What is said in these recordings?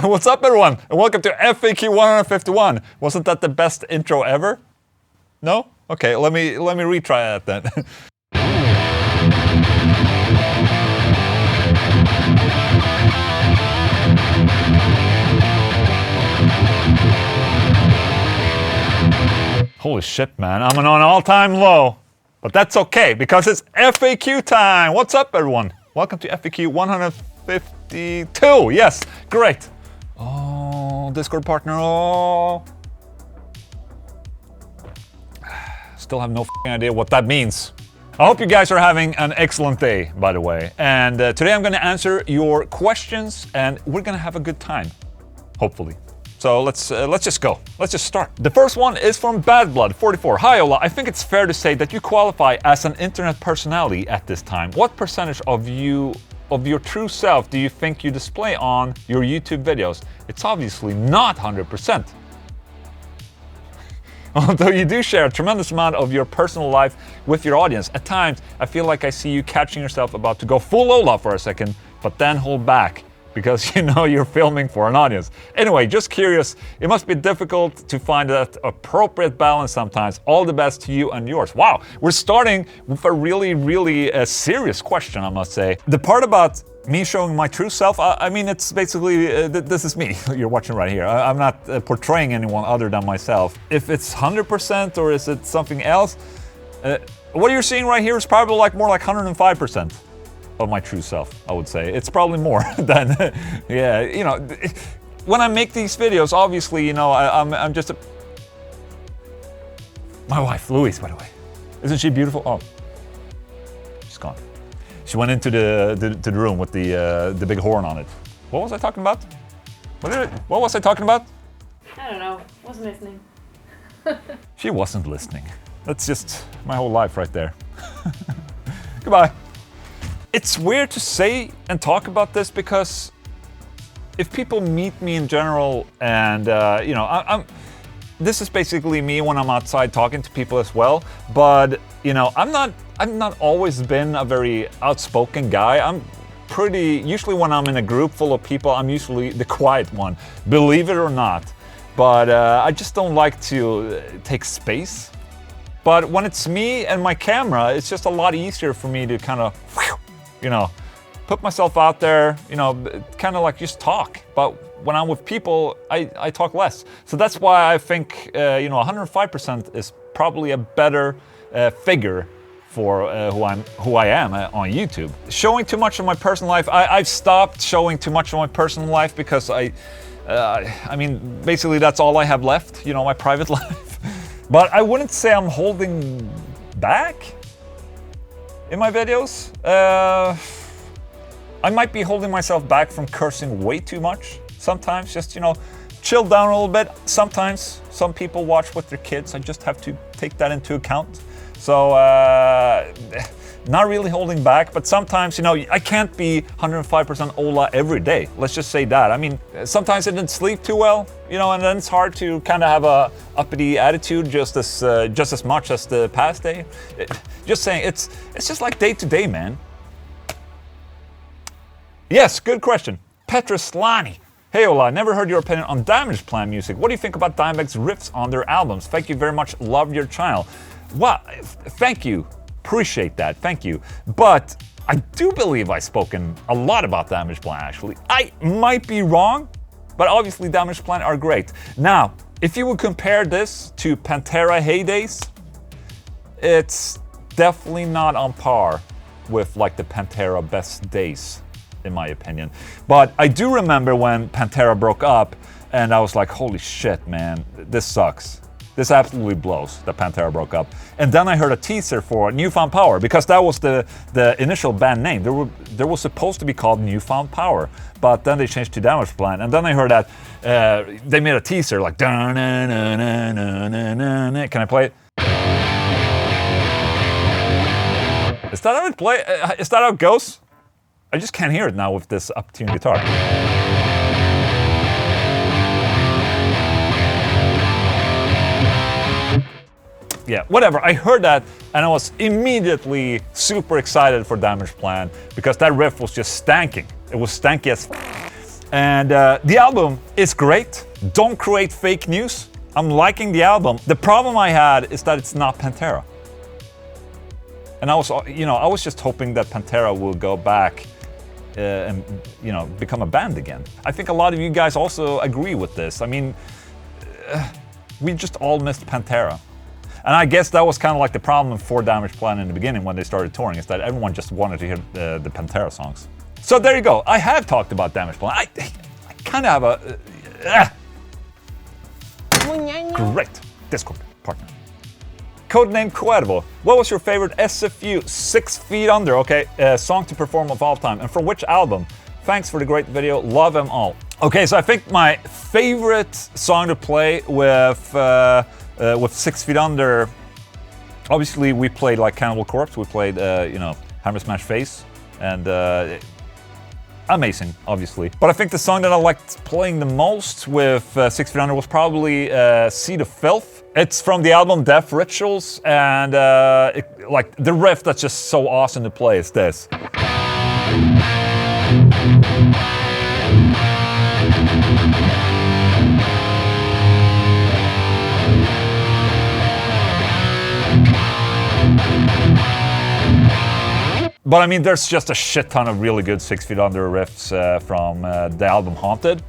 What's up, everyone? And welcome to FAQ152. Wasn't that the best intro ever? No? Okay, let me retry that then. Holy shit, man. I'm on an all-time low. But that's okay, because it's FAQ time! What's up, everyone? Welcome to FAQ 152! Yes, great! Oh, Discord partner, oh... Still have no f***ing idea what that means. I hope you guys are having an excellent day, by the way. And today I'm gonna answer your questions, and we're gonna have a good time. Hopefully. So let's just go. Let's just start. The first one is from BadBlood44. Hi Ola, I think it's fair to say that you qualify as an internet personality at this time. What percentage of your true self do you think you display on your YouTube videos? It's obviously not 100%. Although you do share a tremendous amount of your personal life with your audience. At times, I feel like I see you catching yourself about to go full Ola for a second, but then hold back. Because you know you're filming for an audience. Anyway, just curious, it must be difficult to find that appropriate balance sometimes. All the best to you and yours. Wow, we're starting with a really serious question, I must say. The part about me showing my true self, I mean, it's basically, this is me, you're watching right here. I'm not portraying anyone other than myself. If it's 100% or is it something else, what you're seeing right here is probably more like 105%. Of my true self, I would say. It's probably more than, yeah, you know, when I make these videos, obviously, you know, I'm just a... My wife, Louise, by the way. Isn't she beautiful? Oh, she's gone. She went into the room with the big horn on it. What was I talking about? What was I talking about? I don't know, wasn't listening. She wasn't listening. That's just my whole life right there. Goodbye. It's weird to say and talk about this because if people meet me in general and, you know, this is basically me when I'm outside talking to people as well, but, you know, I've not always been a very outspoken guy. Usually when I'm in a group full of people, I'm usually the quiet one, believe it or not. But I just don't like to take space. But when it's me and my camera, it's just a lot easier for me to kind of, you know, put myself out there, you know, kind of like just talk. But when I'm with people, I talk less. So that's why I think, you know, 105% is probably a better figure for who I am on YouTube. Showing too much of my personal life, I've stopped showing too much of my personal life because I mean, basically that's all I have left, you know, my private life. But I wouldn't say I'm holding back in my videos. I might be holding myself back from cursing way too much sometimes. Just, you know, chill down a little bit. Sometimes some people watch with their kids. I just have to take that into account. So not really holding back, but sometimes, you know, I can't be 105% Ola every day. Let's just say that. I mean, sometimes I didn't sleep too well, you know, and then it's hard to kind of have a uppity attitude just as much as the past day. Just saying, it's just like day to day, man. Yes, good question. Petroslani. Hey Ola, I never heard your opinion on Damageplan music. What do you think about Dimebag's riffs on their albums? Thank you very much. Love your channel. Wow, thank you. Appreciate that, thank you. But I do believe I've spoken a lot about Damageplan, actually. I might be wrong, but obviously Damageplan are great. Now, if you would compare this to Pantera heydays, it's definitely not on par with like the Pantera best days, in my opinion. But I do remember when Pantera broke up, and I was like, holy shit, man, this sucks. This absolutely blows that Pantera broke up. And then I heard a teaser for Newfound Power, because that was the initial band name. They were supposed to be called Newfound Power, but then they changed to Damageplan. And then I heard that they made a teaser like, can I play it? Is that how it play? Is that how it goes? I just can't hear it now with this up-tuned guitar. Yeah, whatever, I heard that and I was immediately super excited for Damageplan because that riff was just stanking. It was stanky as f***. And the album is great. Don't create fake news. I'm liking the album. The problem I had is that it's not Pantera. And I was just hoping that Pantera will go back and become a band again. I think a lot of you guys also agree with this. I mean, we just all missed Pantera. And I guess that was kind of like the problem for Damageplan in the beginning when they started touring, is that everyone just wanted to hear the Pantera songs. So there you go. I have talked about Damageplan. I kind of have a great Discord partner. Codename Cuervo. What was your favorite SFU 6 Feet Under? Okay, song to perform of all time, and from which album? Thanks for the great video. Love them all. Okay, so I think my favorite song to play with 6 Feet Under. Obviously, we played like Cannibal Corpse. We played Hammer Smash Face, and amazing, obviously. But I think the song that I liked playing the most with 6 Feet Under was probably Seed of Filth. It's from the album Death Rituals, and like the riff that's just so awesome to play is this. But I mean, there's just a shit ton of really good 6 Feet Under riffs from the album Haunted.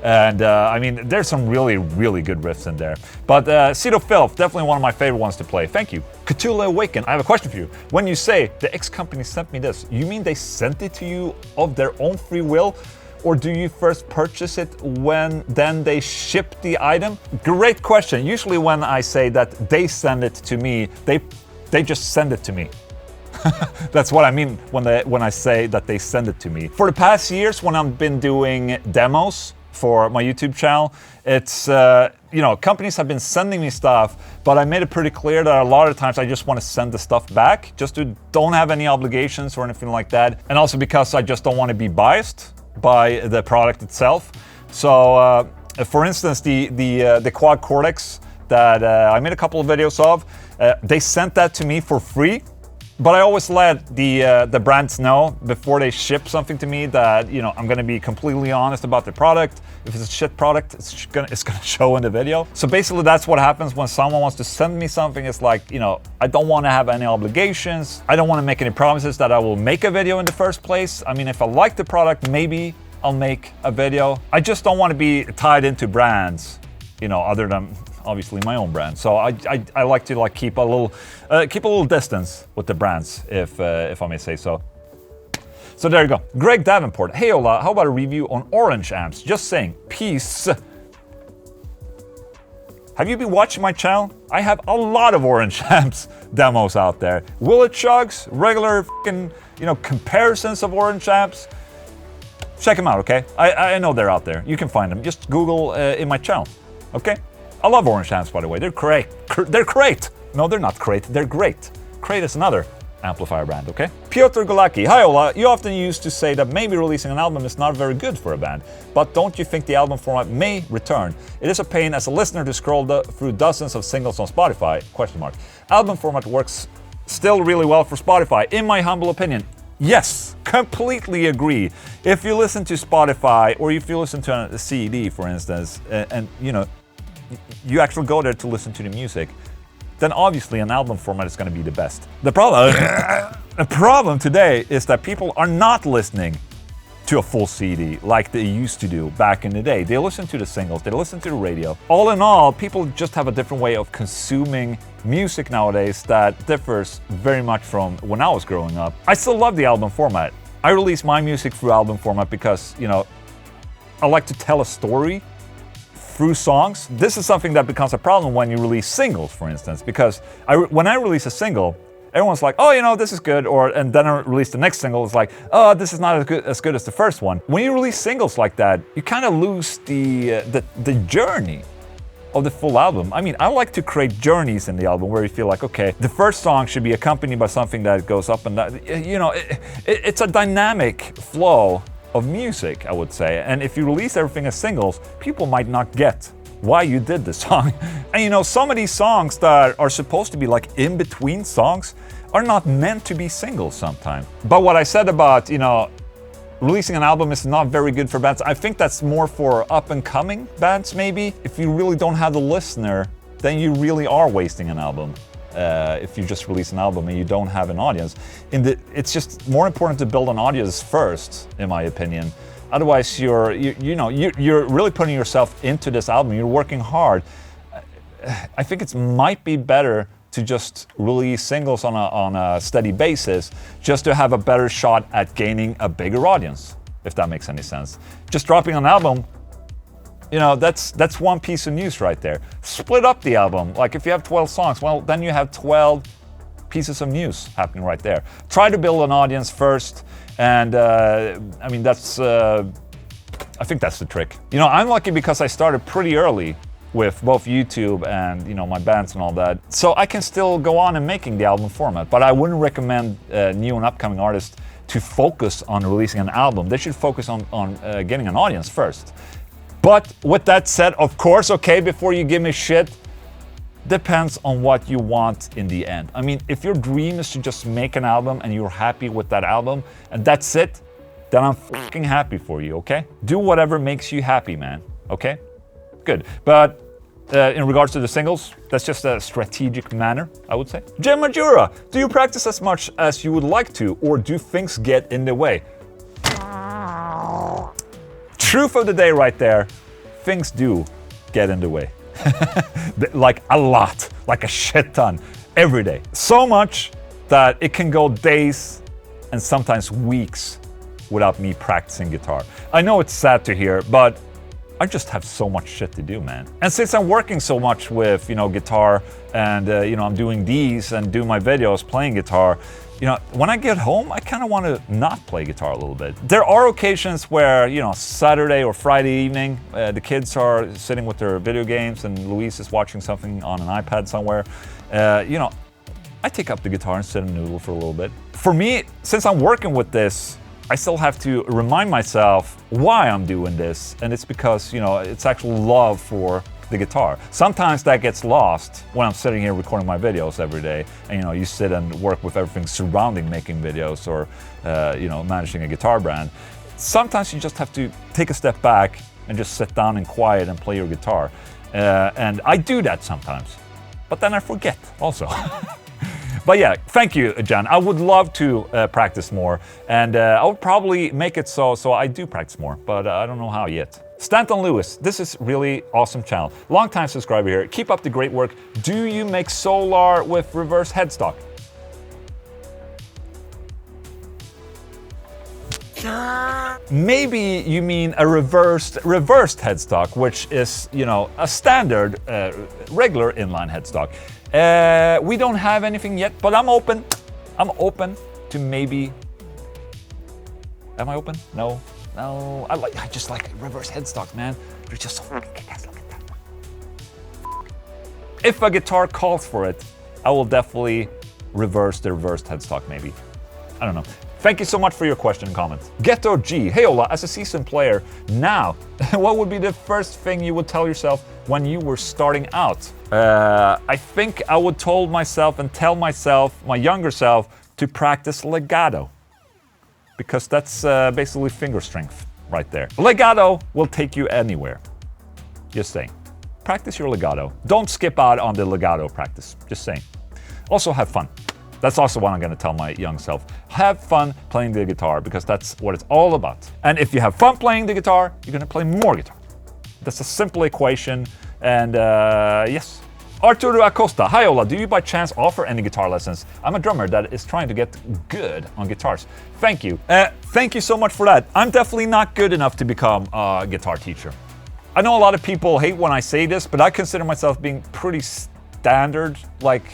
And I mean, there's some really, really good riffs in there. But Seed of Filth, definitely one of my favorite ones to play. Thank you. Cthulhu Awaken, I have a question for you. When you say, the X company sent me this, you mean they sent it to you of their own free will? Or do you first purchase it then they ship the item? Great question. Usually when I say that they send it to me, they just send it to me. That's what I mean when I say that they send it to me. For the past years, when I've been doing demos for my YouTube channel, it's companies have been sending me stuff, but I made it pretty clear that a lot of times I just want to send the stuff back, just to don't have any obligations or anything like that, and also because I just don't want to be biased by the product itself. So, for instance, the Quad Cortex that I made a couple of videos of, they sent that to me for free. But I always let the brands know before they ship something to me that I'm gonna be completely honest about the product. If it's a shit product, it's gonna show in the video. So basically, that's what happens when someone wants to send me something. It's like I don't want to have any obligations. I don't want to make any promises that I will make a video in the first place. I mean, if I like the product, maybe I'll make a video. I just don't want to be tied into brands, other than obviously my own brand. So I like to keep a little distance with the brands, if I may say so. So there you go. Greg Davenport. Hey Ola, how about a review on orange amps? Just saying. Peace. Have you been watching my channel? I have a lot of orange amps demos out there. Willet chugs, regular fucking comparisons of orange amps. Check them out, okay? I know they're out there. You can find them. Just Google in my channel, okay? I love orange amps, by the way. They're great. They're great. No, they're not great. They're great. Crate is another amplifier brand, okay? Piotr Golaki. Hi, Ola. You often used to say that maybe releasing an album is not very good for a band. But don't you think the album format may return? It is a pain as a listener to scroll through dozens of singles on Spotify? Album format works still really well for Spotify, in my humble opinion. Yes, completely agree. If you listen to Spotify, or if you listen to a CD, for instance, and you actually go there to listen to the music, then obviously an album format is going to be the best. The problem today is that people are not listening to a full CD like they used to do back in the day. They listen to the singles, they listen to the radio. All in all, people just have a different way of consuming music nowadays that differs very much from when I was growing up. I still love the album format. I release my music through album format because, I like to tell a story through songs. This is something that becomes a problem when you release singles, for instance, because when I release a single, everyone's like, oh, this is good, and then I release the next single, it's like, oh, this is not as good as the first one. When you release singles like that, you kind of lose the journey of the full album. I mean, I like to create journeys in the album where you feel like, okay, the first song should be accompanied by something that goes up and down. It's a dynamic flow of music, I would say. And if you release everything as singles, people might not get why you did this song. And some of these songs that are supposed to be like in between songs are not meant to be singles sometimes. But what I said about, releasing an album is not very good for bands. I think that's more for up-and-coming bands, maybe. If you really don't have the listener, then you really are wasting an album. If you just release an album and you don't have an audience. It's just more important to build an audience first, in my opinion. Otherwise, you're really putting yourself into this album. You're working hard. I think it might be better to just release singles on a steady basis, just to have a better shot at gaining a bigger audience, if that makes any sense. Just dropping an album, you know, that's one piece of news right there. Split up the album. Like if you have 12 songs, well, then you have 12 pieces of news happening right there. Try to build an audience first, and I mean, I think that's the trick. You know, I'm lucky because I started pretty early with both YouTube and, you know, my bands and all that. So I can still go on and making the album format, but I wouldn't recommend new and upcoming artists to focus on releasing an album. They should focus on getting an audience first. But with that said, of course, okay, before you give me shit, depends on what you want in the end. I mean, if your dream is to just make an album and you're happy with that album and that's it, then I'm fucking happy for you, okay? Do whatever makes you happy, man, okay? Good. But in regards to the singles, that's just a strategic manner, I would say. Jim Majura, do you practice as much as you would like to, or do things get in the way? Truth of the day right there, things do get in the way. Like a lot, like a shit ton, every day. So much that it can go days and sometimes weeks without me practicing guitar. I know it's sad to hear, but I just have so much shit to do, man. And since I'm working so much with, you know, guitar and, you know, I'm doing these and do my videos playing guitar, you know, when I get home, I kind of want to not play guitar a little bit. There are occasions where, you know, Saturday or Friday evening, the kids are sitting with their video games and Luis is watching something on an iPad somewhere. You know, I take up the guitar and sit and noodle for a little bit. For me, since I'm working with this, I still have to remind myself why I'm doing this, and it's because, you know, it's actual love for the guitar. Sometimes that gets lost when I'm sitting here recording my videos every day, and, you know, you sit and work with everything surrounding making videos or, you know, managing a guitar brand. Sometimes you just have to take a step back and just sit down and quiet and play your guitar. And I do that sometimes, but then I forget also. But yeah, thank you, Jan. I would love to practice more, and I would probably make it so I do practice more, but I don't know how yet. Stanton Lewis, this is really awesome channel. Long time subscriber here. Keep up the great work. Do you make Solar with reverse headstock? Maybe you mean a reversed headstock, which is, you know, a standard regular inline headstock. We don't have anything yet, but I'm open. I'm open to maybe. Am I open? No. I just like reverse headstock, man. They're just so fucking kick-ass. Look at that one. If a guitar calls for it, I will definitely reverse the reversed headstock, maybe. I don't know. Thank you so much for your question and comments. Ghetto G, hey Ola, as a seasoned player now, what would be the first thing you would tell yourself when you were starting out? I think I would tell myself, my younger self, to practice legato. Because that's basically finger strength right there. Legato will take you anywhere. Just saying. Practice your legato. Don't skip out on the legato practice. Just saying. Also have fun. That's also what I'm going to tell my young self. Have fun playing the guitar, because that's what it's all about. And if you have fun playing the guitar, you're going to play more guitar. That's a simple equation. And yes. Arturo Acosta, hi Ola, do you by chance offer any guitar lessons? I'm a drummer that is trying to get good on guitars. Thank you. Thank you so much for that. I'm definitely not good enough to become a guitar teacher. I know a lot of people hate when I say this, but I consider myself being pretty standard, like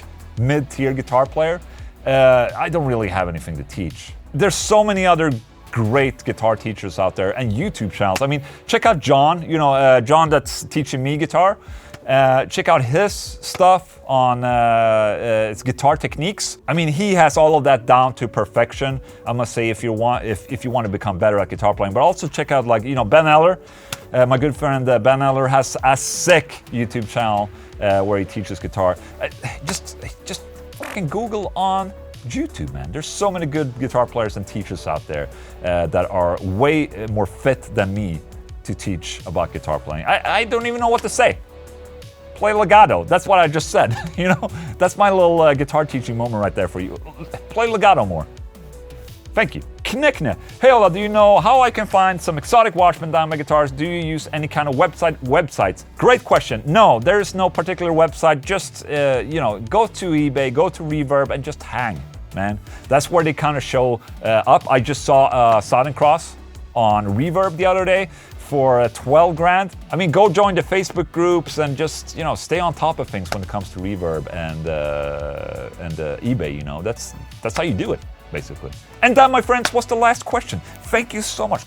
mid-tier guitar player. I don't really have anything to teach. There's so many other great guitar teachers out there and YouTube channels. I mean, check out John, you know, John that's teaching me guitar. Check out his stuff on it's guitar techniques. I mean, he has all of that down to perfection. I must say, if you want to become better at guitar playing. But also check out, like, you know, Ben Eller. My good friend Ben Eller has a sick YouTube channel where he teaches guitar. Just fucking Google on YouTube, man. There's so many good guitar players and teachers out there that are way more fit than me to teach about guitar playing. I don't even know what to say. Play legato. That's what I just said. You know, that's my little guitar teaching moment right there for you. Play legato more. Thank you. Knickne. Hey Ola, do you know how I can find some exotic Watchman Dimebag guitars? Do you use any kind of websites? Great question. No, there is no particular website. Just, you know, go to eBay, go to Reverb and just hang, man. That's where they kind of show up. I just saw Southern Cross on Reverb the other day for 12 grand. I mean, go join the Facebook groups and just, you know, stay on top of things when it comes to Reverb and eBay, you know. That's how you do it, basically. And that, my friends, was the last question. Thank you so much.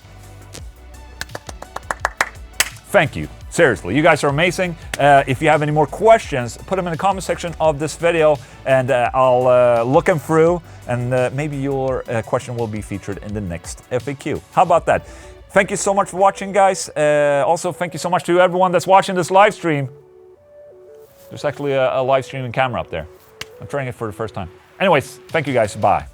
Thank you. Seriously, you guys are amazing. If you have any more questions, put them in the comment section of this video and I'll look them through and maybe your question will be featured in the next FAQ. How about that? Thank you so much for watching, guys. Also, thank you so much to everyone that's watching this live stream. There's actually a live streaming camera up there. I'm trying it for the first time. Anyways, thank you guys. Bye.